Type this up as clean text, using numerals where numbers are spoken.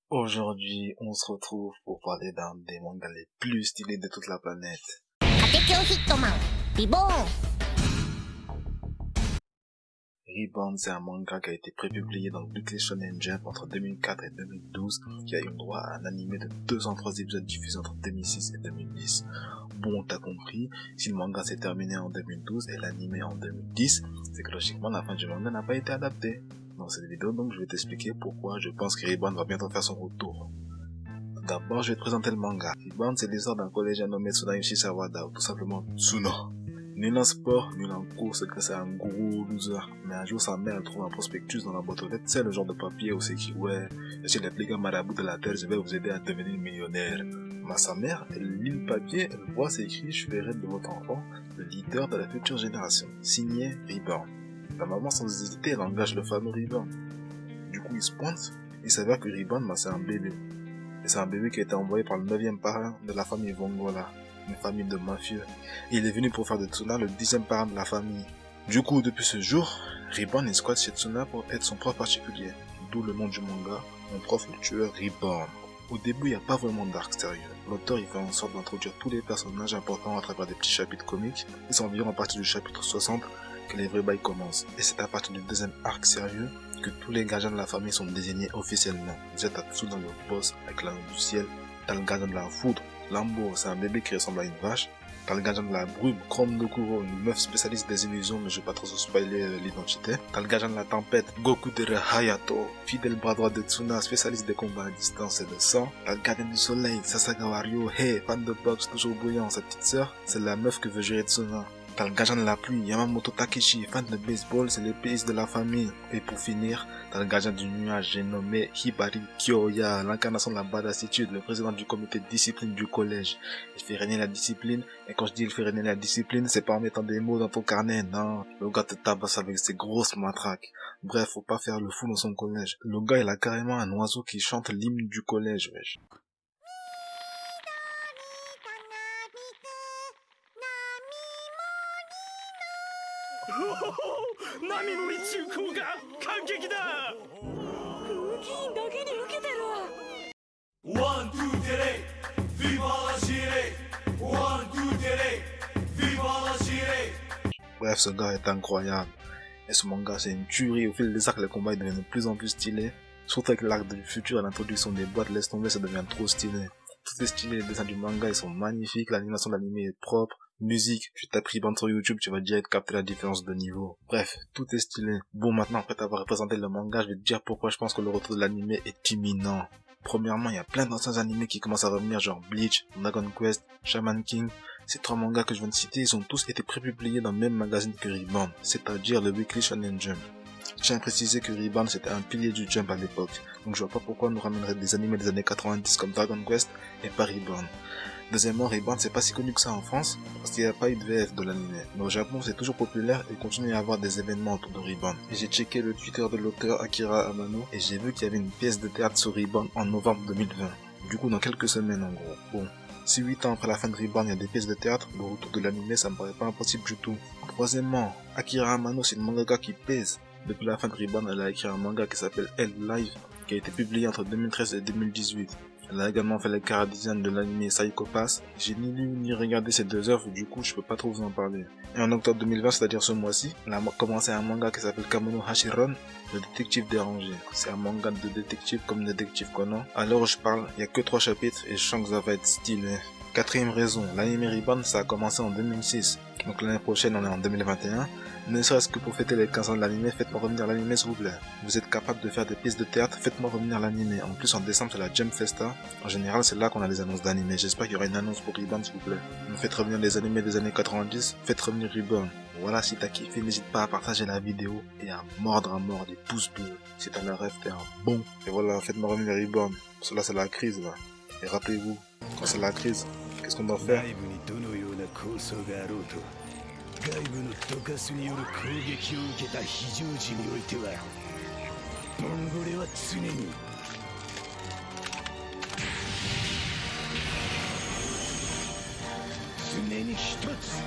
Aujourd'hui, on se retrouve pour parler d'un des mangas les plus stylés de toute la planète. Reborn, c'est un manga qui a été prépublié dans le Weekly Shonen Jump entre 2004 et 2012, qui a eu le droit à un animé de 203 épisodes diffusés entre 2006 et 2010. Bon, t'as compris, si le manga s'est terminé en 2012 et l'animé en 2010, c'est que logiquement la fin du manga n'a pas été adaptée. Dans cette vidéo, donc, je vais t'expliquer pourquoi je pense que Reborn va bientôt faire son retour. D'abord, je vais te présenter le manga. Reborn, c'est l'histoire d'un collégien nommé Tsunayoshi Sawada, ou tout simplement Tsuno. Nul en sport, nul en course, que c'est un gros loser. Mais un jour, sa mère, elle trouve un prospectus dans la boîte aux lettres. C'est le genre de papier où c'est écrit, ouais, je suis les plus grands marabouts de la terre, je vais vous aider à devenir millionnaire. Mais sa mère, elle lit le papier, elle voit, c'est écrit, je suis l'héritier de votre enfant, le leader de la future génération. Signé Reborn. La maman, sans hésiter, elle engage le fameux Reborn. Du coup, il se pointe, il s'avère que Reborn, c'est un bébé. Et c'est un bébé qui a été envoyé par le 9e parrain de la famille Vongola, une famille de mafieux. Et il est venu pour faire de Tsuna le 10e parrain de la famille. Du coup, depuis ce jour, Reborn squatte chez Tsuna pour être son prof particulier. D'où le nom du manga, mon prof le tueur Reborn. Au début, il n'y a pas vraiment d'arc sérieux. L'auteur, il fait en sorte d'introduire tous les personnages importants à travers des petits chapitres comiques. Et c'est environ à partir du chapitre 60 que les vrais bails commencent. Et c'est à partir du deuxième arc sérieux que tous les gardiens de la famille sont désignés officiellement. Déjà, t'as Tsuna le boss avec la langue du ciel. T'as le gardien de la foudre, Lambo, c'est un bébé qui ressemble à une vache. T'as le gardien de la brume, Chrome Nokuro, une meuf spécialiste des illusions, mais je vais pas trop spoiler l'identité. T'as le gardien de la tempête, Goku Dere Hayato, fidèle bras droit de Tsuna, spécialiste des combats à distance et de sang. T'as le gardien du soleil, Sasagawa Ryo, hey, fan de boxe, toujours bouillant, sa petite sœur, c'est la meuf que veut gérer Tsuna. T'as le gardien de la pluie, Yamamoto Takeshi, fan de baseball, c'est l'épéiste de la famille. Et pour finir, t'as le gardien du nuage, j'ai nommé Hibari Kyoya, l'incarnation de la badassitude, le président du comité de discipline du collège. Il fait régner la discipline, et quand je dis il fait régner la discipline, c'est pas en mettant des mots dans ton carnet, non. Le gars te tabasse avec ses grosses matraques. Bref, faut pas faire le fou dans son collège. Le gars, il a carrément un oiseau qui chante l'hymne du collège, wesh. Bref, ce gars est incroyable. Et ce manga, c'est une tuerie. Au fil des arcs, les combats deviennent de plus en plus stylés. Surtout avec l'arc du futur, l'introduction des boîtes, laisse tomber, ça devient trop stylé. Tout est stylé, les dessins du manga, ils sont magnifiques, l'animation de l'anime est propre. Musique, tu tapes Reborn sur YouTube, tu vas direct capter la différence de niveau. Bref, tout est stylé. Bon, maintenant, après t'avoir représenté le manga, je vais te dire pourquoi je pense que le retour de l'anime est imminent. Premièrement, il y a plein d'anciens animés qui commencent à revenir, genre Bleach, Dragon Quest, Shaman King. Ces 3 mangas que je viens de citer, ils ont tous été prépubliés dans le même magazine que Reborn, c'est-à-dire le Weekly Shonen Jump. Je tiens à préciser que Reborn c'était un pilier du Jump à l'époque, donc je vois pas pourquoi on nous ramènerait des animés des années 90 comme Dragon Quest et pas Reborn. Deuxièmement, Reborn c'est pas si connu que ça en France, parce qu'il n'y a pas eu de VF de l'anime, mais au Japon c'est toujours populaire et continue à avoir des événements autour de Reborn. Et j'ai checké le Twitter de l'auteur Akira Amano et j'ai vu qu'il y avait une pièce de théâtre sur Reborn en novembre 2020. Du coup dans quelques semaines en gros. Bon. Si 8 ans après la fin de Reborn il y a des pièces de théâtre, le retour de l'anime ça me paraît pas impossible du tout. Troisièmement, Akira Amano c'est une mangaka qui pèse. Depuis la fin de Reborn, elle a écrit un manga qui s'appelle Hell Live, qui a été publié entre 2013 et 2018. Elle a également fait les chara-design de l'anime Psycho Pass. J'ai ni lu ni regardé ces 2 œuvres, du coup je peux pas trop vous en parler. Et en octobre 2020, c'est-à-dire ce mois-ci, elle a commencé un manga qui s'appelle Kamono Hashiron, le détective dérangé. C'est un manga de détective comme Détective Conan. À l'heure où je parle, il y a que 3 chapitres et je sens que ça va être stylé. Quatrième raison, l'anime Reborn ça a commencé en 2006, donc l'année prochaine on est en 2021. Ne serait-ce que pour fêter les 15 ans de l'anime, faites-moi revenir l'anime s'il vous plaît. Vous êtes capable de faire des pièces de théâtre, faites-moi revenir l'anime. En plus en décembre c'est la Jump Festa, en général c'est là qu'on a les annonces d'anime. J'espère qu'il y aura une annonce pour Reborn s'il vous plaît. Faites revenir les animés des années 90, faites revenir Reborn. Voilà, si t'as kiffé, n'hésite pas à partager la vidéo et à mordre à mort des pouces bleus. Si t'as la rêve, t'es un bon. Et voilà, faites-moi revenir Reborn. Parce que là c'est la crise là. Et rappelez-vous, quand c'est la crise, qu'est-ce qu'on doit faire? 外部のドカスによる攻撃を受けた非常時においてはボンゴレは常に一つ